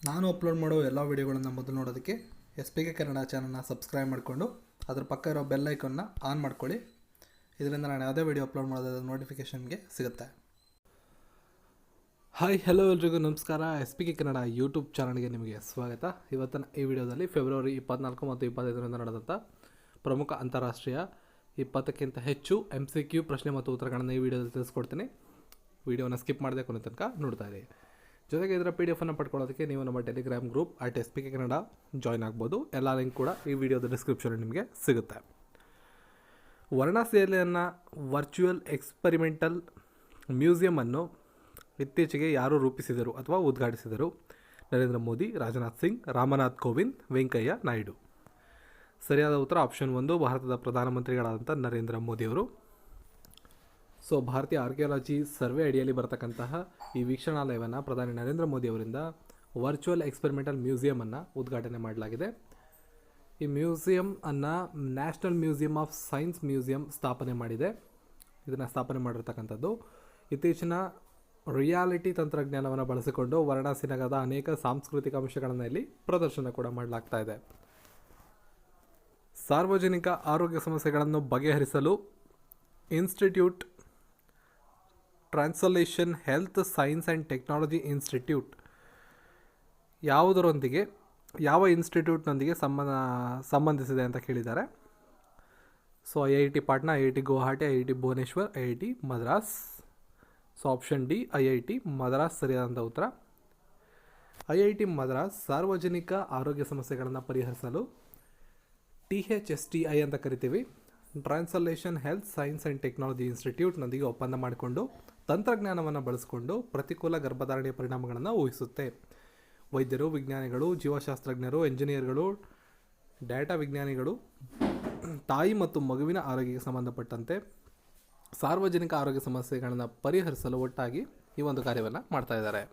ನಾನು ಅಪ್ಲೋಡ್ ಮಾಡೋ ಎಲ್ಲ ವೀಡಿಯೋಗಳನ್ನು ಮೊದಲು ನೋಡೋದಕ್ಕೆ ಎಸ್ ಪಿ ಕೆ ಕನ್ನಡ ಚಾನಲ್ನ ಸಬ್ಸ್ಕ್ರೈಬ್ ಮಾಡಿಕೊಂಡು ಅದರ ಪಕ್ಕ ಇರೋ ಬೆಲ್ ಐಕನ್ನ ಆನ್ ಮಾಡ್ಕೊಳ್ಳಿ. ಇದರಿಂದ ನಾನು ಯಾವುದೇ ವೀಡಿಯೋ ಅಪ್ಲೋಡ್ ಮಾಡೋದಾದ ನೋಟಿಫಿಕೇಷನ್ಗೆ ಸಿಗುತ್ತೆ. ಹಾಯ್ ಹಲೋ ಎಲ್ರಿಗೂ ನಮಸ್ಕಾರ. S P K Kannada YouTube ಚಾನಲ್ಗೆ ನಿಮಗೆ ಸ್ವಾಗತ. ಇವತ್ತಿನ ಈ ವಿಡಿಯೋದಲ್ಲಿ ಫೆಬ್ರವರಿ 24 ಮತ್ತು 25ರಂದು ನಡೆದಂಥ ಪ್ರಮುಖ ಅಂತಾರಾಷ್ಟ್ರೀಯ 20ಕ್ಕಿಂತ ಹೆಚ್ಚು MCQ ಪ್ರಶ್ನೆ ಮತ್ತು ಉತ್ತರಗಳನ್ನು ಈ ವಿಡಿಯೋದಲ್ಲಿ ತಿಳಿಸ್ಕೊಡ್ತೀನಿ. ವಿಡಿಯೋನ ಸ್ಕಿಪ್ ಮಾಡದೆ ಕೊನೆ ತನಕ ನೋಡ್ತಾ ಇರಿ. ಜೊತೆಗೆ ಇದರ PDF ಅನ್ನು ಪಡ್ಕೊಳ್ಳೋದಕ್ಕೆ ನೀವು ನಮ್ಮ Telegram group @SPK Kannada join ಆಗ್ಬೋದು. ಎಲ್ಲ ಲಿಂಕ್ ಕೂಡ ಈ ವಿಡಿಯೋದ ಡಿಸ್ಕ್ರಿಪ್ಷನಲ್ಲಿ ನಿಮಗೆ ಸಿಗುತ್ತೆ. ವಾರಣಾಸಿಯಲ್ಲಿನ ವರ್ಚುವಲ್ ಎಕ್ಸ್ಪರಿಮೆಂಟಲ್ ಮ್ಯೂಸಿಯಮನ್ನು ಇತ್ತೀಚೆಗೆ ಯಾರು ರೂಪಿಸಿದರು ಅಥವಾ ಉದ್ಘಾಟಿಸಿದರು? ನರೇಂದ್ರ ಮೋದಿ, ರಾಜನಾಥ್ ಸಿಂಗ್, ರಾಮನಾಥ್ ಕೋವಿಂದ್, ವೆಂಕಯ್ಯ ನಾಯ್ಡು. ಸರಿಯಾದ ಉತ್ತರ ಆಪ್ಷನ್ 1, ಭಾರತದ ಪ್ರಧಾನಮಂತ್ರಿಗಳಾದಂಥ ನರೇಂದ್ರ ಮೋದಿಯವರು. ಸೊ ಭಾರತೀಯ ಆರ್ಕಿಯಾಲಜಿ ಸರ್ವೆ ಅಡಿಯಲ್ಲಿ ಬರತಕ್ಕಂತಹ ಈ ವೀಕ್ಷಣಾಲಯವನ್ನು ಪ್ರಧಾನಿ ನರೇಂದ್ರ ಮೋದಿ ಅವರಿಂದ ವರ್ಚುವಲ್ ಎಕ್ಸ್ಪೆರಿಮೆಂಟಲ್ ಮ್ಯೂಸಿಯಮನ್ನು ಉದ್ಘಾಟನೆ ಮಾಡಲಾಗಿದೆ. ಈ ಮ್ಯೂಸಿಯಂ ಅನ್ನು national museum of science museum ಸ್ಥಾಪನೆ ಮಾಡಿದೆ. ಇದನ್ನು ಸ್ಥಾಪನೆ ಮಾಡಿರ್ತಕ್ಕಂಥದ್ದು ಇತ್ತೀಚಿನ ರಿಯಾಲಿಟಿ ತಂತ್ರಜ್ಞಾನವನ್ನು ಬಳಸಿಕೊಂಡು ವಾರಣಾಸಿ ನಗರದ ಅನೇಕ ಸಾಂಸ್ಕೃತಿಕ ಅಂಶಗಳನ್ನು ಇಲ್ಲಿ ಪ್ರದರ್ಶನ ಕೂಡ ಮಾಡಲಾಗ್ತಾ ಇದೆ. ಸಾರ್ವಜನಿಕ ಆರೋಗ್ಯ ಸಮಸ್ಯೆಗಳನ್ನು ಬಗೆಹರಿಸಲು institute translation health science and technology institute ಯಾವ ಇನ್ಸ್ಟಿಟ್ಯೂಟ್ನೊಂದಿಗೆ ಸಂಬಂಧಿಸಿದೆ ಅಂತ ಕೇಳಿದ್ದಾರೆ. So IIT Patna, IIT Guwahati, IIT Bhubaneswar, IIT Madras. So option D IIT Madras ಸರಿಯಾದಂಥ ಉತ್ತರ. IIT ಮದ್ರಾಸ್ ಸಾರ್ವಜನಿಕ ಆರೋಗ್ಯ ಸಮಸ್ಯೆಗಳನ್ನು ಪರಿಹರಿಸಲು THSTI ಅಂತ ಕರಿತೀವಿ, translation health science and technology ಇನ್ಸ್ಟಿಟ್ಯೂಟ್ನೊಂದಿಗೆ ಒಪ್ಪಂದ ಮಾಡಿಕೊಂಡು ತಂತ್ರಜ್ಞಾನವನ್ನು ಬಳಸಿಕೊಂಡು ಪ್ರತಿಕೂಲ ಗರ್ಭಧಾರಣೆಯ ಪರಿಣಾಮಗಳನ್ನು ಊಹಿಸುತ್ತೆ. ವೈದ್ಯರು, ವಿಜ್ಞಾನಿಗಳು, ಜೀವಶಾಸ್ತ್ರಜ್ಞರು, ಎಂಜಿನಿಯರ್ಗಳು, ಡೇಟಾ ವಿಜ್ಞಾನಿಗಳು ತಾಯಿ ಮತ್ತು ಮಗುವಿನ ಆರೋಗ್ಯಕ್ಕೆ ಸಂಬಂಧಪಟ್ಟಂತೆ ಸಾರ್ವಜನಿಕ ಆರೋಗ್ಯ ಸಮಸ್ಯೆಗಳನ್ನು ಪರಿಹರಿಸಲು ಒಟ್ಟಾಗಿ ಈ ಒಂದು ಕಾರ್ಯವನ್ನು ಮಾಡ್ತಾ ಇದ್ದಾರೆ.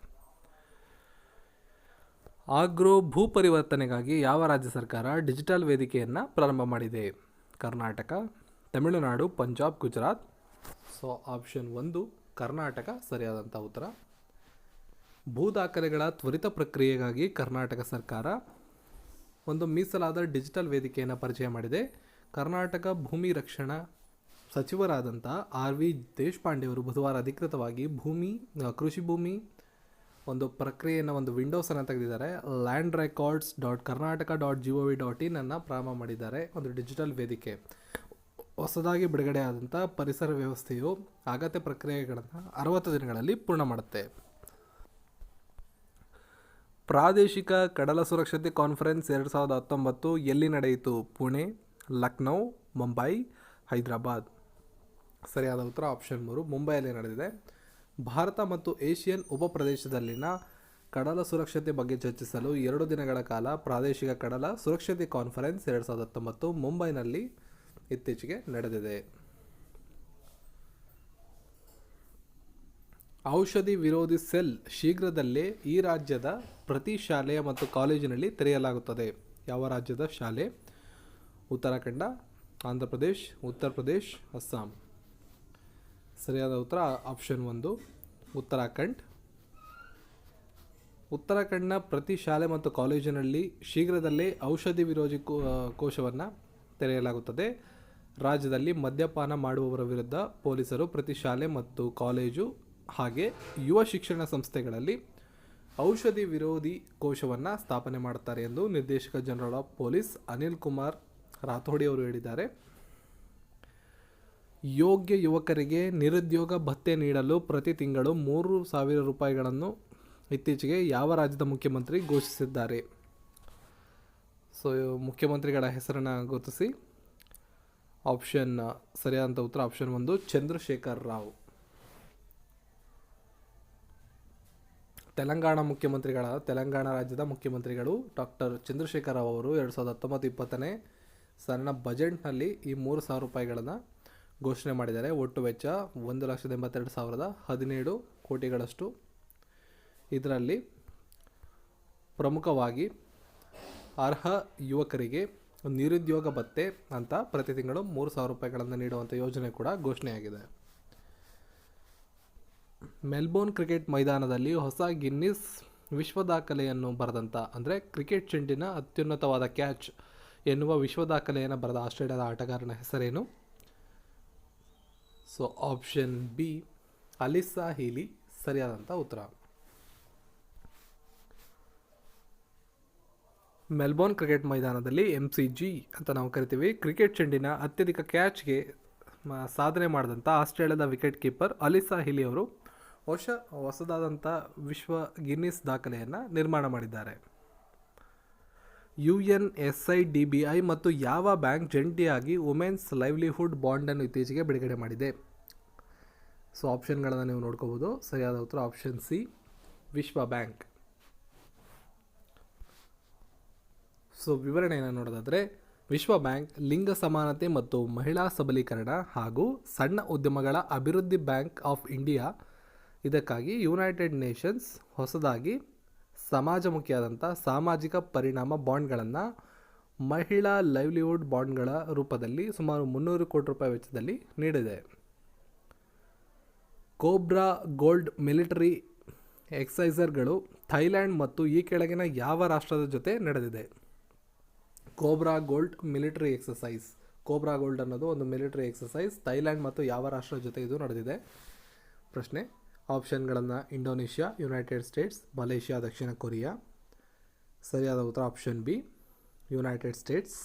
ಆಗ್ರೋ ಭೂ ಪರಿವರ್ತನೆಗಾಗಿ ಯಾವ ರಾಜ್ಯ ಸರ್ಕಾರ ಡಿಜಿಟಲ್ ವೇದಿಕೆಯನ್ನು ಪ್ರಾರಂಭ ಮಾಡಿದೆ? ಕರ್ನಾಟಕ, ತಮಿಳುನಾಡು, ಪಂಜಾಬ್, ಗುಜರಾತ್. ಸೊ ಆಪ್ಷನ್ 1 ಕರ್ನಾಟಕ ಸರಿಯಾದಂಥ ಉತ್ತರ. ಭೂ ದಾಖಲೆಗಳ ತ್ವರಿತ ಪ್ರಕ್ರಿಯೆಗಾಗಿ ಕರ್ನಾಟಕ ಸರ್ಕಾರ ಒಂದು ಮೀಸಲಾದ ಡಿಜಿಟಲ್ ವೇದಿಕೆಯನ್ನು ಪರಿಚಯ ಮಾಡಿದೆ. ಕರ್ನಾಟಕ ಭೂಮಿ ರಕ್ಷಣಾ ಸಚಿವರಾದಂಥ RV ದೇಶಪಾಂಡೆ ಅವರು ಬುಧವಾರ ಅಧಿಕೃತವಾಗಿ ಕೃಷಿ ಭೂಮಿ ಒಂದು ಪ್ರಕ್ರಿಯೆಯನ್ನು ಒಂದು ವಿಂಡೋಸನ್ನು ತೆಗೆದಿದ್ದಾರೆ. landrecords.karnataka.gov.in ಅನ್ನು ಪ್ರಾರಂಭ ಮಾಡಿದ್ದಾರೆ. ಒಂದು ಡಿಜಿಟಲ್ ವೇದಿಕೆ ಹೊಸದಾಗಿ ಬಿಡುಗಡೆ ಆದಂಥ ಪರಿಸರ ವ್ಯವಸ್ಥೆಯು ಅಗತ್ಯ ಪ್ರಕ್ರಿಯೆಗಳನ್ನು 60 ದಿನಗಳಲ್ಲಿ ಪೂರ್ಣ ಮಾಡುತ್ತೆ. ಪ್ರಾದೇಶಿಕ ಕಡಲ ಸುರಕ್ಷತೆ ಕಾನ್ಫರೆನ್ಸ್ 2019 ಎಲ್ಲಿ ನಡೆಯಿತು? ಪುಣೆ, ಲಕ್ನೌ, ಮುಂಬೈ, ಹೈದರಾಬಾದ್. ಸರಿಯಾದ ಉತ್ತರ ಆಪ್ಷನ್ 3 ಮುಂಬೈಯಲ್ಲಿ ನಡೆದಿದೆ. ಭಾರತ ಮತ್ತು ಏಷ್ಯನ್ ಉಪಪ್ರದೇಶದಲ್ಲಿನ ಕಡಲ ಸುರಕ್ಷತೆ ಬಗ್ಗೆ ಚರ್ಚಿಸಲು 2 ದಿನಗಳ ಕಾಲ ಪ್ರಾದೇಶಿಕ ಕಡಲ ಸುರಕ್ಷತೆ ಕಾನ್ಫರೆನ್ಸ್ 2019 ಮುಂಬೈನಲ್ಲಿ ಇತ್ತೀಚೆಗೆ ನಡೆದಿದೆ. ಔಷಧಿ ವಿರೋಧಿ ಸೆಲ್ ಶೀಘ್ರದಲ್ಲೇ ಈ ರಾಜ್ಯದ ಪ್ರತಿ ಶಾಲೆಯ ಮತ್ತು ಕಾಲೇಜಿನಲ್ಲಿ ತೆರೆಯಲಾಗುತ್ತದೆ. ಯಾವ ರಾಜ್ಯದ ಶಾಲೆ? ಉತ್ತರಾಖಂಡ, ಆಂಧ್ರ ಪ್ರದೇಶ್, ಉತ್ತರ ಪ್ರದೇಶ್, ಅಸ್ಸಾಂ. ಸರಿಯಾದ ಉತ್ತರ ಆಪ್ಷನ್ 1 ಉತ್ತರಾಖಂಡ್. ಉತ್ತರಾಖಂಡ್ನ ಪ್ರತಿ ಶಾಲೆ ಮತ್ತು ಕಾಲೇಜಿನಲ್ಲಿ ಶೀಘ್ರದಲ್ಲೇ ಔಷಧಿ ವಿರೋಧಿ ಕೋಶವನ್ನು ತೆರೆಯಲಾಗುತ್ತದೆ. ರಾಜ್ಯದಲ್ಲಿ ಮದ್ಯಪಾನ ಮಾಡುವವರ ವಿರುದ್ಧ ಪೊಲೀಸರು ಪ್ರತಿ ಶಾಲೆ ಮತ್ತು ಕಾಲೇಜು ಹಾಗೆ ಯುವ ಶಿಕ್ಷಣ ಸಂಸ್ಥೆಗಳಲ್ಲಿ ಔಷಧಿ ವಿರೋಧಿ ಕೋಶವನ್ನು ಸ್ಥಾಪನೆ ಮಾಡುತ್ತಾರೆ ಎಂದು ನಿರ್ದೇಶಕ general of police Anil Kumar Rathod ಅವರು ಹೇಳಿದ್ದಾರೆ. ಯೋಗ್ಯ ಯುವಕರಿಗೆ ನಿರುದ್ಯೋಗ ಭತ್ಯೆ ನೀಡಲು ಪ್ರತಿ ತಿಂಗಳು 3,000 ರೂಪಾಯಿಗಳನ್ನು ಇತ್ತೀಚೆಗೆ ಯಾವ ರಾಜ್ಯದ ಮುಖ್ಯಮಂತ್ರಿ ಘೋಷಿಸಿದ್ದಾರೆ? ಸೊ ಮುಖ್ಯಮಂತ್ರಿಗಳ ಹೆಸರನ್ನು ಗುರುತಿಸಿ. ಸರಿಯಾದಂಥ ಉತ್ತರ ಆಪ್ಷನ್ 1 ಚಂದ್ರಶೇಖರ್ ರಾವ್. ತೆಲಂಗಾಣ ರಾಜ್ಯದ ಮುಖ್ಯಮಂತ್ರಿಗಳು ಡಾಕ್ಟರ್ ಚಂದ್ರಶೇಖರ್ ರಾವ್ ಅವರು 2019-20ನೇ ಸಾಲಿನ ಬಜೆಟ್ನಲ್ಲಿ ಈ 3,000 ರೂಪಾಯಿಗಳನ್ನು ಘೋಷಣೆ ಮಾಡಿದ್ದಾರೆ. ಒಟ್ಟು ವೆಚ್ಚ 1,82,017 ಕೋಟಿಗಳಷ್ಟು. ಇದರಲ್ಲಿ ಪ್ರಮುಖವಾಗಿ ಅರ್ಹ ಯುವಕರಿಗೆ ನಿರುದ್ಯೋಗ ಭತ್ಯೆ ಅಂತ ಪ್ರತಿ ತಿಂಗಳು 3,000 ರೂಪಾಯಿಗಳನ್ನು ನೀಡುವಂಥ ಯೋಜನೆ ಕೂಡ ಘೋಷಣೆಯಾಗಿದೆ. ಮೆಲ್ಬೋರ್ನ್ ಕ್ರಿಕೆಟ್ ಮೈದಾನದಲ್ಲಿ ಹೊಸ ಗಿನ್ನಿಸ್ ವಿಶ್ವ ದಾಖಲೆಯನ್ನು ಬರೆದಂಥ ಅಂದರೆ ಕ್ರಿಕೆಟ್ ಚೆಂಡಿನ ಅತ್ಯುನ್ನತವಾದ ಕ್ಯಾಚ್ ಎನ್ನುವ ವಿಶ್ವ ದಾಖಲೆಯನ್ನು ಬರೆದ ಆಸ್ಟ್ರೇಲಿಯಾದ ಆಟಗಾರನ ಹೆಸರೇನು? ಸೊ ಆಪ್ಷನ್ ಬಿ ಅಲಿಸಾ ಹೀಲಿ ಸರಿಯಾದಂಥ ಉತ್ತರ. ಮೆಲ್ಬೋರ್ನ್ ಕ್ರಿಕೆಟ್ ಮೈದಾನದಲ್ಲಿ MCG ಅಂತ ನಾವು ಕರಿತೀವಿ ಕ್ರಿಕೆಟ್ ಚೆಂಡಿನ ಅತ್ಯಧಿಕ ಕ್ಯಾಚ್ಗೆ ಸಾಧನೆ ಮಾಡಿದಂಥ ಆಸ್ಟ್ರೇಲಿಯಾದ ವಿಕೆಟ್ ಕೀಪರ್ ಅಲಿಸಾ ಹೀಲಿ ಅವರು ಹೊಸದಾದಂಥ ವಿಶ್ವ ಗಿನ್ನಿಸ್ ದಾಖಲೆಯನ್ನು ನಿರ್ಮಾಣ ಮಾಡಿದ್ದಾರೆ. UNSIDBI ಮತ್ತು ಯಾವ ಬ್ಯಾಂಕ್ ಜಂಟಿಯಾಗಿ ವುಮೆನ್ಸ್ ಲೈವ್ಲಿಹುಡ್ ಬಾಂಡನ್ನು ಇತ್ತೀಚೆಗೆ ಬಿಡುಗಡೆ ಮಾಡಿದೆ? ಸೊ ಆಪ್ಷನ್ಗಳನ್ನು ನೀವು ನೋಡ್ಕೋಬೋದು. ಸರಿಯಾದ ಉತ್ತರ ಆಪ್ಷನ್ ಸಿ ವಿಶ್ವ ಬ್ಯಾಂಕ್. ಸೊ ವಿವರಣೆಯನ್ನು ನೋಡೋದಾದರೆ ವಿಶ್ವ ಬ್ಯಾಂಕ್ ಲಿಂಗ ಸಮಾನತೆ ಮತ್ತು ಮಹಿಳಾ ಸಬಲೀಕರಣ ಹಾಗೂ ಸಣ್ಣ ಉದ್ಯಮಗಳ ಅಭಿವೃದ್ಧಿ ಬ್ಯಾಂಕ್ ಆಫ್ ಇಂಡಿಯಾ ಇದಕ್ಕಾಗಿ ಯುನೈಟೆಡ್ ನೇಷನ್ಸ್ ಹೊಸದಾಗಿ ಸಮಾಜಮುಖಿಯಾದಂಥ ಸಾಮಾಜಿಕ ಪರಿಣಾಮ ಬಾಂಡ್ಗಳನ್ನು ಮಹಿಳಾ ಲೈವ್ಲಿಹುಡ್ ಬಾಂಡ್ಗಳ ರೂಪದಲ್ಲಿ ಸುಮಾರು 300 ಕೋಟಿ ರೂಪಾಯಿ ವೆಚ್ಚದಲ್ಲಿ ನೀಡಿದೆ. ಕೋಬ್ರಾ ಗೋಲ್ಡ್ ಮಿಲಿಟರಿ ಎಕ್ಸೈಸರ್ಗಳು ಥೈಲ್ಯಾಂಡ್ ಮತ್ತು ಈ ಕೆಳಗಿನ ಯಾವ ರಾಷ್ಟ್ರದ ಜೊತೆ ನಡೆದಿದೆ? Cobra gold military exercise. Cobra gold ಅನ್ನೋದು ಒಂದು ಮಿಲಿಟರಿ ಎಕ್ಸಸೈಸ್ ಥೈಲ್ಯಾಂಡ್ ಮತ್ತು ಯಾವ ರಾಷ್ಟ್ರದ ಜೊತೆ ಇದು ನಡೆದಿದೆ? ಪ್ರಶ್ನೆ. ಆಪ್ಷನ್ಗಳನ್ನು ಇಂಡೋನೇಷ್ಯಾ, ಯುನೈಟೆಡ್ ಸ್ಟೇಟ್ಸ್, ಮಲೇಷ್ಯಾ, ದಕ್ಷಿಣ ಕೊರಿಯಾ. ಸರಿಯಾದ ಉತ್ತರ option be united States.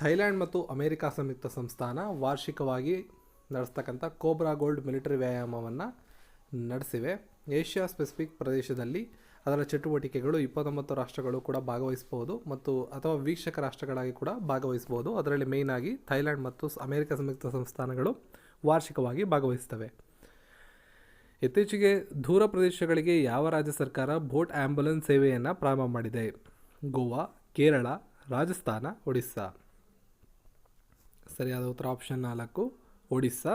Thailand ಮತ್ತು ಅಮೆರಿಕ ಸಂಯುಕ್ತ ಸಂಸ್ಥಾನ ವಾರ್ಷಿಕವಾಗಿ ನಡೆಸ್ತಕ್ಕಂಥ ಕೋಬ್ರಾ ಗೋಲ್ಡ್ ಮಿಲಿಟರಿ ವ್ಯಾಯಾಮವನ್ನು ನಡೆಸಿವೆ. ಏಷ್ಯಾ ಸ್ಪೆಸಿಫಿಕ್ ಪ್ರದೇಶದಲ್ಲಿ ಅದರ ಚಟುವಟಿಕೆಗಳು 29 ರಾಷ್ಟ್ರಗಳು ಕೂಡ ಭಾಗವಹಿಸಬಹುದು ಮತ್ತು ಅಥವಾ ವೀಕ್ಷಕ ರಾಷ್ಟ್ರಗಳಾಗಿ ಕೂಡ ಭಾಗವಹಿಸಬಹುದು. ಅದರಲ್ಲಿ ಮೇಯ್ನ್ ಆಗಿ ಥೈಲ್ಯಾಂಡ್ ಮತ್ತು ಅಮೆರಿಕ ಸಂಯುಕ್ತ ಸಂಸ್ಥಾನಗಳು ವಾರ್ಷಿಕವಾಗಿ ಭಾಗವಹಿಸ್ತವೆ. ಇತ್ತೀಚೆಗೆ ದೂರ ಪ್ರದೇಶಗಳಿಗೆ ಯಾವ ರಾಜ್ಯ ಸರ್ಕಾರ ಬೋಟ್ ಆ್ಯಂಬುಲೆನ್ಸ್ ಸೇವೆಯನ್ನು ಪ್ರಾರಂಭ ಮಾಡಿದೆ? ಗೋವಾ, ಕೇರಳ, ರಾಜಸ್ಥಾನ, ಒಡಿಸ್ಸಾ. ಸರಿಯಾದ ಉತ್ತರ ಆಪ್ಷನ್ 4 ಒಡಿಸ್ಸಾ.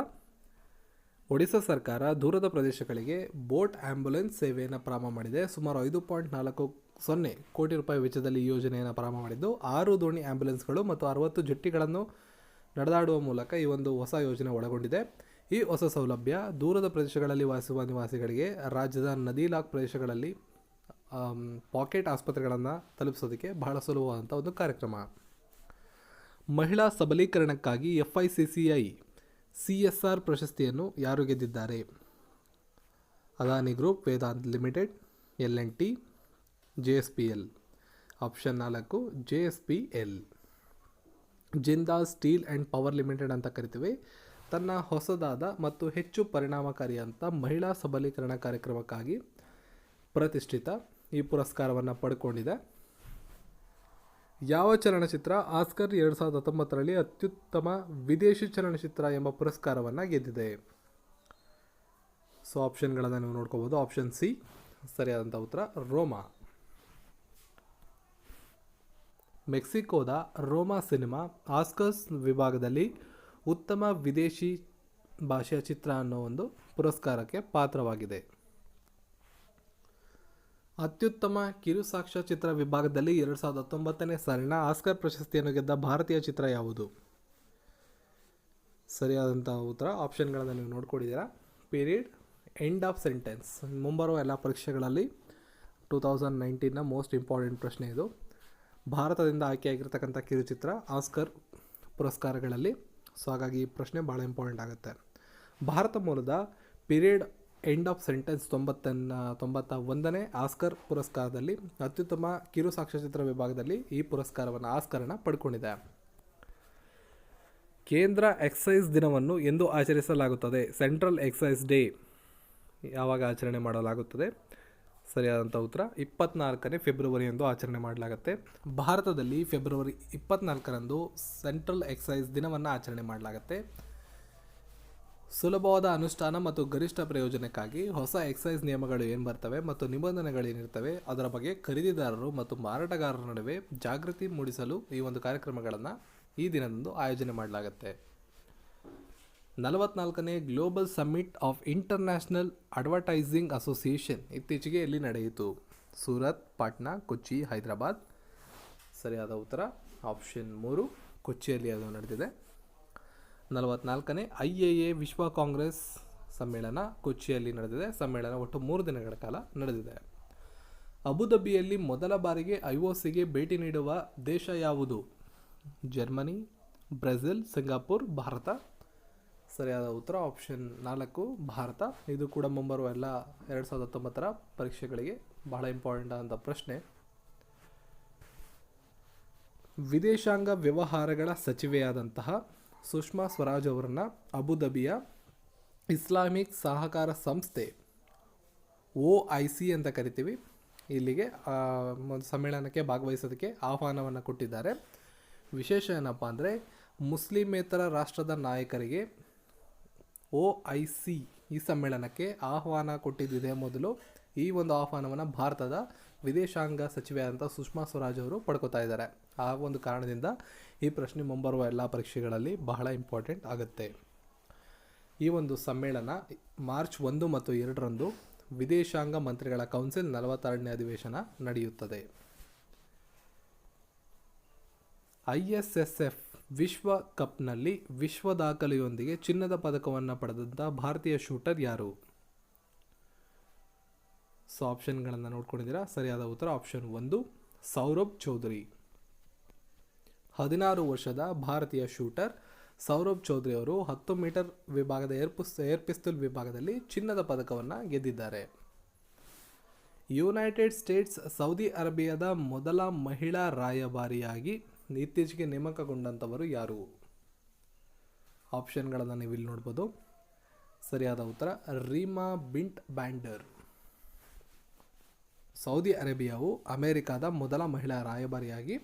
ಒಡಿಸ್ಸಾ ಸರ್ಕಾರ ದೂರದ ಪ್ರದೇಶಗಳಿಗೆ ಬೋಟ್ ಆ್ಯಂಬುಲೆನ್ಸ್ ಸೇವೆಯನ್ನು ಪ್ರಾರಂಭ ಮಾಡಿದೆ. ಸುಮಾರು 5.40 ಕೋಟಿ ರೂಪಾಯಿ ವೆಚ್ಚದಲ್ಲಿ ಈ ಯೋಜನೆಯನ್ನು ಪ್ರಾರಂಭ ಮಾಡಿದ್ದು 6 ದೋಣಿ ಆ್ಯಂಬುಲೆನ್ಸ್ಗಳು ಮತ್ತು 60 ಜೆಟ್ಟಿಗಳನ್ನು ನಡೆದಾಡುವ ಮೂಲಕ ಈ ಒಂದು ಹೊಸ ಯೋಜನೆ ಒಳಗೊಂಡಿದೆ. ಈ ಹೊಸ ಸೌಲಭ್ಯ ದೂರದ ಪ್ರದೇಶಗಳಲ್ಲಿ ವಾಸಿಸುವ ನಿವಾಸಿಗಳಿಗೆ ರಾಜ್ಯದ ನದಿ ಲಾಕ್ ಪ್ರದೇಶಗಳಲ್ಲಿ ಪಾಕೆಟ್ ಆಸ್ಪತ್ರೆಗಳನ್ನು ತಲುಪಿಸೋದಕ್ಕೆ ಬಹಳ ಸುಲಭವಾದಂಥ ಒಂದು ಕಾರ್ಯಕ್ರಮ. ಮಹಿಳಾ ಸಬಲೀಕರಣಕ್ಕಾಗಿ FICCI CSR ಪ್ರಶಸ್ತಿಯನ್ನು ಯಾರು ಗೆದ್ದಿದ್ದಾರೆ? Adani group, Vedant limited, L&T, JSPL. Option 4 JSPL. Jindal steel and power limited ಅಂತ ಕರಿತೀವಿ ತನ್ನ ಹೊಸದಾದ ಮತ್ತು ಹೆಚ್ಚು ಪರಿಣಾಮಕಾರಿಯಂಥ ಮಹಿಳಾ ಸಬಲೀಕರಣ ಕಾರ್ಯಕ್ರಮಕ್ಕಾಗಿ ಪ್ರತಿಷ್ಠಿತ ಈ ಪುರಸ್ಕಾರವನ್ನು ಪಡ್ಕೊಂಡಿದೆ. ಯಾವ ಚಲನಚಿತ್ರ ಆಸ್ಕರ್ 2019ರಲ್ಲಿ ಅತ್ಯುತ್ತಮ ವಿದೇಶಿ ಚಲನಚಿತ್ರ ಎಂಬ ಪುರಸ್ಕಾರವನ್ನು ಗೆದ್ದಿದೆ? ಸೊ ಆಪ್ಷನ್ಗಳನ್ನು ನೀವು ನೋಡ್ಕೋಬೋದು. ಆಪ್ಷನ್ ಸಿ ಸರಿಯಾದಂಥ ಉತ್ತರ ರೋಮಾ. ಮೆಕ್ಸಿಕೋದ ರೋಮಾ ಸಿನಿಮಾ ಆಸ್ಕರ್ಸ್ ವಿಭಾಗದಲ್ಲಿ ಉತ್ತಮ ವಿದೇಶಿ ಭಾಷೆಯ ಚಿತ್ರ ಅನ್ನೋ ಒಂದು ಪುರಸ್ಕಾರಕ್ಕೆ ಪಾತ್ರವಾಗಿದೆ. ಅತ್ಯುತ್ತಮ ಕಿರು ಸಾಕ್ಷ್ಯಚಿತ್ರ ವಿಭಾಗದಲ್ಲಿ 2019ನೇ ಸಾಲಿನ ಆಸ್ಕರ್ ಪ್ರಶಸ್ತಿಯನ್ನು ಗೆದ್ದ ಭಾರತೀಯ ಚಿತ್ರ ಯಾವುದು? ಸರಿಯಾದಂಥ ಉತ್ತರ ಆಪ್ಷನ್ಗಳನ್ನು ನೀವು ನೋಡ್ಕೊಂಡಿದ್ದೀರಾ. Period, end of sentence. ಮುಂಬರುವ ಎಲ್ಲ ಪರೀಕ್ಷೆಗಳಲ್ಲಿ 2019ನ ಮೋಸ್ಟ್ ಇಂಪಾರ್ಟೆಂಟ್ ಪ್ರಶ್ನೆ ಇದು. ಭಾರತದಿಂದ ಆಯ್ಕೆಯಾಗಿರ್ತಕ್ಕಂಥ ಕಿರುಚಿತ್ರ ಆಸ್ಕರ್ ಪುರಸ್ಕಾರಗಳಲ್ಲಿ. ಸೊ ಹಾಗಾಗಿ ಈ ಪ್ರಶ್ನೆ ಭಾಳ ಇಂಪಾರ್ಟೆಂಟ್ ಆಗುತ್ತೆ. ಭಾರತ ಮೂಲದ ಪೀರಿಯಡ್ ಎಂಡ್ ಆಫ್ ಸೆಂಟೆನ್ಸ್ 91ನೇ ಆಸ್ಕರ್ ಪುರಸ್ಕಾರದಲ್ಲಿ ಅತ್ಯುತ್ತಮ ಕಿರು ಸಾಕ್ಷ್ಯಚಿತ್ರ ವಿಭಾಗದಲ್ಲಿ ಈ ಪುರಸ್ಕಾರವನ್ನು ಆಸ್ಕರನ್ನು ಪಡ್ಕೊಂಡಿದೆ. ಕೇಂದ್ರ ಎಕ್ಸೈಸ್ ದಿನವನ್ನು ಎಂದು ಆಚರಿಸಲಾಗುತ್ತದೆ? ಸೆಂಟ್ರಲ್ ಎಕ್ಸೈಸ್ ಡೇ ಯಾವಾಗ ಆಚರಣೆ ಮಾಡಲಾಗುತ್ತದೆ? ಸರಿಯಾದಂಥ ಉತ್ತರ 24ನೇ ಫೆಬ್ರವರಿ ಎಂದು ಆಚರಣೆ ಮಾಡಲಾಗುತ್ತೆ. ಭಾರತದಲ್ಲಿ ಫೆಬ್ರವರಿ 24ರಂದು ಸೆಂಟ್ರಲ್ ಎಕ್ಸೈಸ್ ದಿನವನ್ನು ಆಚರಣೆ ಮಾಡಲಾಗುತ್ತೆ. ಸುಲಭವಾದ ಅನುಷ್ಠಾನ ಮತ್ತು ಗರಿಷ್ಠ ಪ್ರಯೋಜನಕ್ಕಾಗಿ ಹೊಸ ಎಕ್ಸೈಸ್ ನಿಯಮಗಳು ಏನು ಬರ್ತವೆ ಮತ್ತು ನಿಬಂಧನೆಗಳೇನಿರ್ತವೆ ಅದರ ಬಗ್ಗೆ ಖರೀದಿದಾರರು ಮತ್ತು ಮಾರಾಟಗಾರರ ನಡುವೆ ಜಾಗೃತಿ ಮೂಡಿಸಲು ಈ ಒಂದು ಕಾರ್ಯಕ್ರಮಗಳನ್ನು ಈ ದಿನದಂದು ಆಯೋಜನೆ ಮಾಡಲಾಗುತ್ತೆ. 44ನೇ global summit of international advertising association ಇತ್ತೀಚೆಗೆ ಎಲ್ಲಿ ನಡೆಯಿತು? ಸೂರತ್, ಪಾಟ್ನಾ, ಕೊಚ್ಚಿ, ಹೈದರಾಬಾದ್. ಸರಿಯಾದ ಉತ್ತರ ಆಪ್ಷನ್ 3 ಕೊಚ್ಚಿಯಲ್ಲಿ ಅದು ನಡೆದಿದೆ. 44ನೇ IAA ವಿಶ್ವ ಕಾಂಗ್ರೆಸ್ ಸಮ್ಮೇಳನ ಕೊಚ್ಚಿಯಲ್ಲಿ ನಡೆದಿದೆ. ಸಮ್ಮೇಳನ ಒಟ್ಟು 3 ದಿನಗಳ ಕಾಲ ನಡೆದಿದೆ. ಅಬುಧಾಬಿಯಲ್ಲಿ ಮೊದಲ ಬಾರಿಗೆ ಐಒಸಿಗೆ ಭೇಟಿ ನೀಡುವ ದೇಶ ಯಾವುದು? Germany, Brazil, Singapore, Bharat. ಸರಿಯಾದ ಉತ್ತರ ಆಪ್ಷನ್ 4 ಭಾರತ. ಇದು ಕೂಡ ಮುಂಬರುವ ಎಲ್ಲ 2019 ಪರೀಕ್ಷೆಗಳಿಗೆ ಬಹಳ ಇಂಪಾರ್ಟೆಂಟ್ ಆದಂಥ ಪ್ರಶ್ನೆ. ವಿದೇಶಾಂಗ ವ್ಯವಹಾರಗಳ ಸಚಿವೆಯಾದಂತಹ ಸುಷ್ಮಾ ಸ್ವರಾಜ್ ಅವರನ್ನು ಅಬುಧಾಬಿಯ ಇಸ್ಲಾಮಿಕ್ ಸಹಕಾರ ಸಂಸ್ಥೆ OIC ಅಂತ ಕರಿತೀವಿ, ಇಲ್ಲಿಗೆ ಒಂದು ಸಮ್ಮೇಳನಕ್ಕೆ ಭಾಗವಹಿಸೋದಕ್ಕೆ ಆಹ್ವಾನವನ್ನು ಕೊಟ್ಟಿದ್ದಾರೆ. ವಿಶೇಷ ಏನಪ್ಪ ಅಂದರೆ ಮುಸ್ಲಿಮೇತರ ರಾಷ್ಟ್ರದ ನಾಯಕರಿಗೆ OIC ಈ ಸಮ್ಮೇಳನಕ್ಕೆ ಆಹ್ವಾನ ಕೊಟ್ಟಿದ್ದಿದೆ ಮೊದಲು. ಈ ಒಂದು ಆಹ್ವಾನವನ್ನು ಭಾರತದ ವಿದೇಶಾಂಗ ಸಚಿವೆಯಾದಂಥ ಸುಷ್ಮಾ ಸ್ವರಾಜ್ ಅವರು ಪಡ್ಕೋತಾ ಇದ್ದಾರೆ. ಆ ಒಂದು ಕಾರಣದಿಂದ ಈ ಪ್ರಶ್ನೆ ಮುಂಬರುವ ಎಲ್ಲ ಪರೀಕ್ಷೆಗಳಲ್ಲಿ ಬಹಳ ಇಂಪಾರ್ಟೆಂಟ್ ಆಗುತ್ತೆ. ಈ ಒಂದು ಸಮ್ಮೇಳನ ಮಾರ್ಚ್ 1 ಮತ್ತು 2ರಂದು ವಿದೇಶಾಂಗ ಮಂತ್ರಿಗಳ ಕೌನ್ಸಿಲ್ 42ನೇ ಅಧಿವೇಶನ ನಡೆಯುತ್ತದೆ. ISSF ವಿಶ್ವ ಕಪ್ನಲ್ಲಿ ವಿಶ್ವ ದಾಖಲೆಯೊಂದಿಗೆ ಚಿನ್ನದ ಪದಕವನ್ನು ಪಡೆದಂಥ ಭಾರತೀಯ ಶೂಟರ್ ಯಾರು? ಸೊ ಆಪ್ಷನ್ಗಳನ್ನು ನೋಡ್ಕೊಂಡಿದ್ದೀರಾ. ಸರಿಯಾದ ಉತ್ತರ ಆಪ್ಷನ್ 1 ಸೌರಭ್ ಚೌಧರಿ. 16 ವರ್ಷದ ಭಾರತೀಯ ಶೂಟರ್ ಸೌರಭ್ ಚೌಧರಿ ಅವರು 10 ಮೀಟರ್ ವಿಭಾಗದ ಏರ್ ಪಿಸ್ತೂಲ್ ವಿಭಾಗದಲ್ಲಿ ಚಿನ್ನದ ಪದಕವನ್ನು ಗೆದ್ದಿದ್ದಾರೆ. ಯುನೈಟೆಡ್ ಸ್ಟೇಟ್ಸ್ ಸೌದಿ ಅರೇಬಿಯಾದ ಮೊದಲ ಮಹಿಳಾ ರಾಯಭಾರಿಯಾಗಿ ಇತ್ತೀಚೆಗೆ ನೇಮಕಗೊಂಡಂಥವರು ಯಾರು? ಆಪ್ಷನ್ಗಳನ್ನು ನೀವು ಇಲ್ಲಿ ನೋಡ್ಬೋದು. ಸರಿಯಾದ ಉತ್ತರ ರೀಮಾ ಬಿಂಟ್ ಬ್ಯಾಂಡರ್. ಸೌದಿ ಅರೇಬಿಯಾವು ಅಮೆರಿಕಾದ ಮೊದಲ ಮಹಿಳಾ ರಾಯಭಾರಿಯಾಗಿ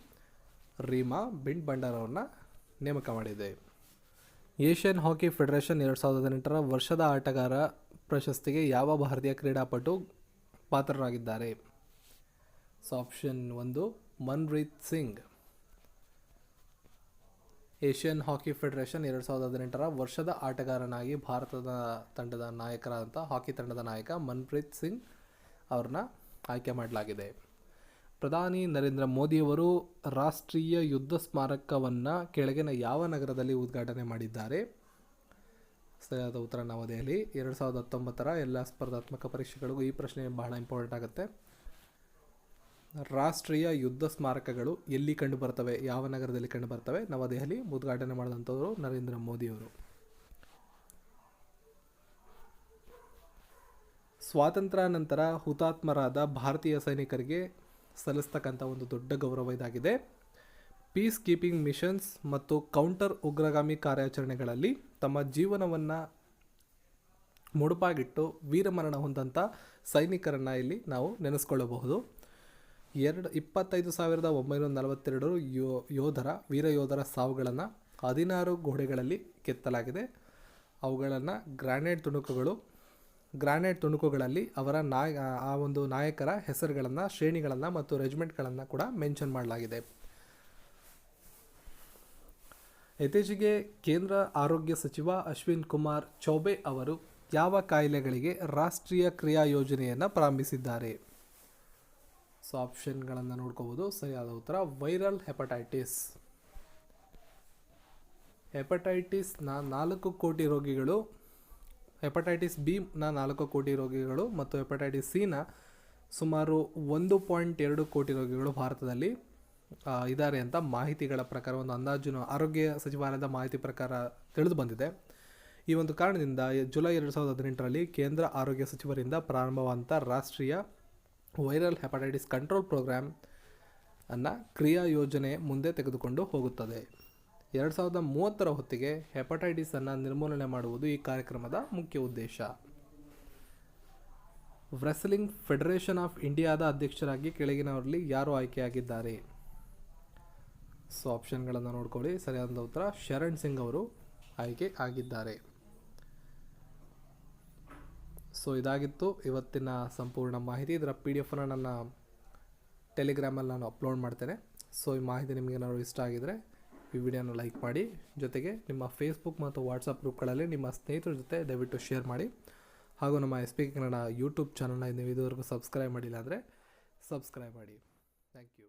ರೀಮಾ ಬಿಂಟ್ ಬ್ಯಾಂಡರ್ ಅವ್ರನ್ನ ನೇಮಕ ಮಾಡಿದೆ. ಏಷ್ಯನ್ ಹಾಕಿ ಫೆಡರೇಷನ್ 2018 ವರ್ಷದ ಆಟಗಾರ ಪ್ರಶಸ್ತಿಗೆ ಯಾವ ಭಾರತೀಯ ಕ್ರೀಡಾಪಟು ಪಾತ್ರರಾಗಿದ್ದಾರೆ? So option 1 Manpreet Singh. Asian hockey federation 2018 ವರ್ಷದ ಆಟಗಾರನಾಗಿ ಭಾರತದ ತಂಡದ ನಾಯಕರಾದಂಥ ಹಾಕಿ ತಂಡದ ನಾಯಕ ಮನ್ಪ್ರೀತ್ ಸಿಂಗ್ ಅವ್ರನ್ನ ಆಯ್ಕೆ ಮಾಡಲಾಗಿದೆ. ಪ್ರಧಾನಿ ನರೇಂದ್ರ ಮೋದಿಯವರು ರಾಷ್ಟ್ರೀಯ ಯುದ್ಧ ಸ್ಮಾರಕವನ್ನು ಕೆಳಗಿನ ಯಾವ ನಗರದಲ್ಲಿ ಉದ್ಘಾಟನೆ ಮಾಡಿದ್ದಾರೆ? ಸರಿಯಾದ ಉತ್ತರ ನವದೆಹಲಿ. 2019 ಎಲ್ಲ ಸ್ಪರ್ಧಾತ್ಮಕ ಪರೀಕ್ಷೆಗಳಿಗೂ ಈ ಪ್ರಶ್ನೆ ಬಹಳ ಇಂಪಾರ್ಟೆಂಟ್ ಆಗುತ್ತೆ. ರಾಷ್ಟ್ರೀಯ ಯುದ್ಧ ಸ್ಮಾರಕಗಳು ಎಲ್ಲಿ ಕಂಡು ಬರ್ತವೆ, ಯಾವ ನಗರದಲ್ಲಿ ಕಂಡು ಬರ್ತವೆ? ನವದೆಹಲಿ. ಉದ್ಘಾಟನೆ ಮಾಡಿದಂಥವರು ನರೇಂದ್ರ ಮೋದಿಯವರು. ಸ್ವಾತಂತ್ರ್ಯ ನಂತರ ಹುತಾತ್ಮರಾದ ಭಾರತೀಯ ಸೈನಿಕರಿಗೆ ಸಲ್ಲಿಸ್ತಕ್ಕಂಥ ಒಂದು ದೊಡ್ಡ ಗೌರವ ಇದಾಗಿದೆ. ಪೀಸ್ ಕೀಪಿಂಗ್ ಮಿಷನ್ಸ್ ಮತ್ತು ಕೌಂಟರ್ ಉಗ್ರಗಾಮಿ ಕಾರ್ಯಾಚರಣೆಗಳಲ್ಲಿ ತಮ್ಮ ಜೀವನವನ್ನು ಮುಡುಪಾಗಿಟ್ಟು ವೀರಮರಣ ಹೊಂದಂಥ ಸೈನಿಕರನ್ನು ಇಲ್ಲಿ ನಾವು ನೆನೆಸ್ಕೊಳ್ಳಬಹುದು. 25,942 ವೀರ ಯೋಧರ ಸಾವುಗಳನ್ನು 16 ಗೋಡೆಗಳಲ್ಲಿ ಕೆತ್ತಲಾಗಿದೆ. ಅವುಗಳನ್ನು ಗ್ರಾನೈಟ್ ತುಣುಕುಗಳಲ್ಲಿ ಅವರ ಆ ಒಂದು ನಾಯಕರ ಹೆಸರುಗಳನ್ನು, ಶ್ರೇಣಿಗಳನ್ನು ಮತ್ತು ರೆಜಿಮೆಂಟ್ಗಳನ್ನು ಕೂಡ ಮೆನ್ಷನ್ ಮಾಡಲಾಗಿದೆ. ಇತ್ತೀಚೆಗೆ ಕೇಂದ್ರ ಆರೋಗ್ಯ ಸಚಿವ ಅಶ್ವಿನ್ ಕುಮಾರ್ ಚೌಬೆ ಅವರು ಯಾವ ಕಾಯಿಲೆಗಳಿಗೆ ರಾಷ್ಟ್ರೀಯ ಕ್ರಿಯಾ ಯೋಜನೆಯನ್ನು ಪ್ರಾರಂಭಿಸಿದ್ದಾರೆ? ಸೊ ಆಪ್ಷನ್ಗಳನ್ನು ನೋಡ್ಕೋಬೋದು. ಸರಿಯಾದ ಉತ್ತರ ವೈರಲ್ ಹೆಪಟೈಟಿಸ್. ಹೆಪಟೈಟಿಸ್ನ 4 ಕೋಟಿ ರೋಗಿಗಳು, ಹೆಪಟೈಟಿಸ್ ಬಿನ 4 ಕೋಟಿ ರೋಗಿಗಳು ಮತ್ತು ಹೆಪಟೈಟಿಸ್ ಸಿನ ಸುಮಾರು 1.2 ಕೋಟಿ ರೋಗಿಗಳು ಭಾರತದಲ್ಲಿ ಇದ್ದಾರೆ ಅಂತ ಮಾಹಿತಿಗಳ ಪ್ರಕಾರ, ಒಂದು ಅಂದಾಜು ಆರೋಗ್ಯ ಸಚಿವಾಲಯದ ಮಾಹಿತಿ ಪ್ರಕಾರ ತಿಳಿದು ಬಂದಿದೆ. ಈ ಒಂದು ಕಾರಣದಿಂದ ಜುಲೈ 2018ರಲ್ಲಿ ಕೇಂದ್ರ ಆರೋಗ್ಯ ಸಚಿವರಿಂದ ಪ್ರಾರಂಭವಾದಂಥ ರಾಷ್ಟ್ರೀಯ ವೈರಲ್ ಹೆಪಟೈಟಿಸ್ ಕಂಟ್ರೋಲ್ ಪ್ರೋಗ್ರಾಮ್ ಅನ್ನು ಕ್ರಿಯಾ ಯೋಜನೆ ಮುಂದೆ ತೆಗೆದುಕೊಂಡು ಹೋಗುತ್ತದೆ. 2030ರ ಹೊತ್ತಿಗೆ ಹೆಪಟೈಟಿಸನ್ನು ನಿರ್ಮೂಲನೆ ಮಾಡುವುದು ಈ ಕಾರ್ಯಕ್ರಮದ ಮುಖ್ಯ ಉದ್ದೇಶ. ವ್ರೆಸ್ಲಿಂಗ್ ಫೆಡರೇಷನ್ ಆಫ್ ಇಂಡಿಯಾದ ಅಧ್ಯಕ್ಷರಾಗಿ ಕೆಳಗಿನವರಲ್ಲಿ ಯಾರು ಆಯ್ಕೆಯಾಗಿದ್ದಾರೆ? ಸೊ ಆಪ್ಷನ್ಗಳನ್ನು ನೋಡ್ಕೊಳ್ಳಿ. ಸರಿಯಾದ ಉತ್ತರ ಶರಣ್ ಸಿಂಗ್ ಅವರು ಆಯ್ಕೆ ಆಗಿದ್ದಾರೆ. ಸೊ ಇದಾಗಿತ್ತು ಇವತ್ತಿನ ಸಂಪೂರ್ಣ ಮಾಹಿತಿ. ಇದರ PDF ನನ್ನ ಟೆಲಿಗ್ರಾಮಲ್ಲಿ ನಾನು ಅಪ್ಲೋಡ್ ಮಾಡ್ತೇನೆ. ಸೊ ಈ ಮಾಹಿತಿ ನಿಮಗೆ ಏನಾದರೂ ಇಷ್ಟ ಆಗಿದರೆ ಈ ವಿಡಿಯೋನ ಲೈಕ್ ಮಾಡಿ, ಜೊತೆಗೆ ನಿಮ್ಮ ಫೇಸ್ಬುಕ್ ಮತ್ತು ವಾಟ್ಸಪ್ ಗ್ರೂಪ್ಗಳಲ್ಲಿ ನಿಮ್ಮ ಸ್ನೇಹಿತರ ಜೊತೆ ದಯವಿಟ್ಟು ಶೇರ್ ಮಾಡಿ. ಹಾಗೂ ನಮ್ಮ SPK ಕನ್ನಡ ಯೂಟ್ಯೂಬ್ ಚಾನಲ್ನ ನೀವು ಇದುವರೆಗೂ ಸಬ್ಸ್ಕ್ರೈಬ್ ಮಾಡಿಲ್ಲ ಅಂದರೆ ಸಬ್ಸ್ಕ್ರೈಬ್ ಮಾಡಿ. Thank you.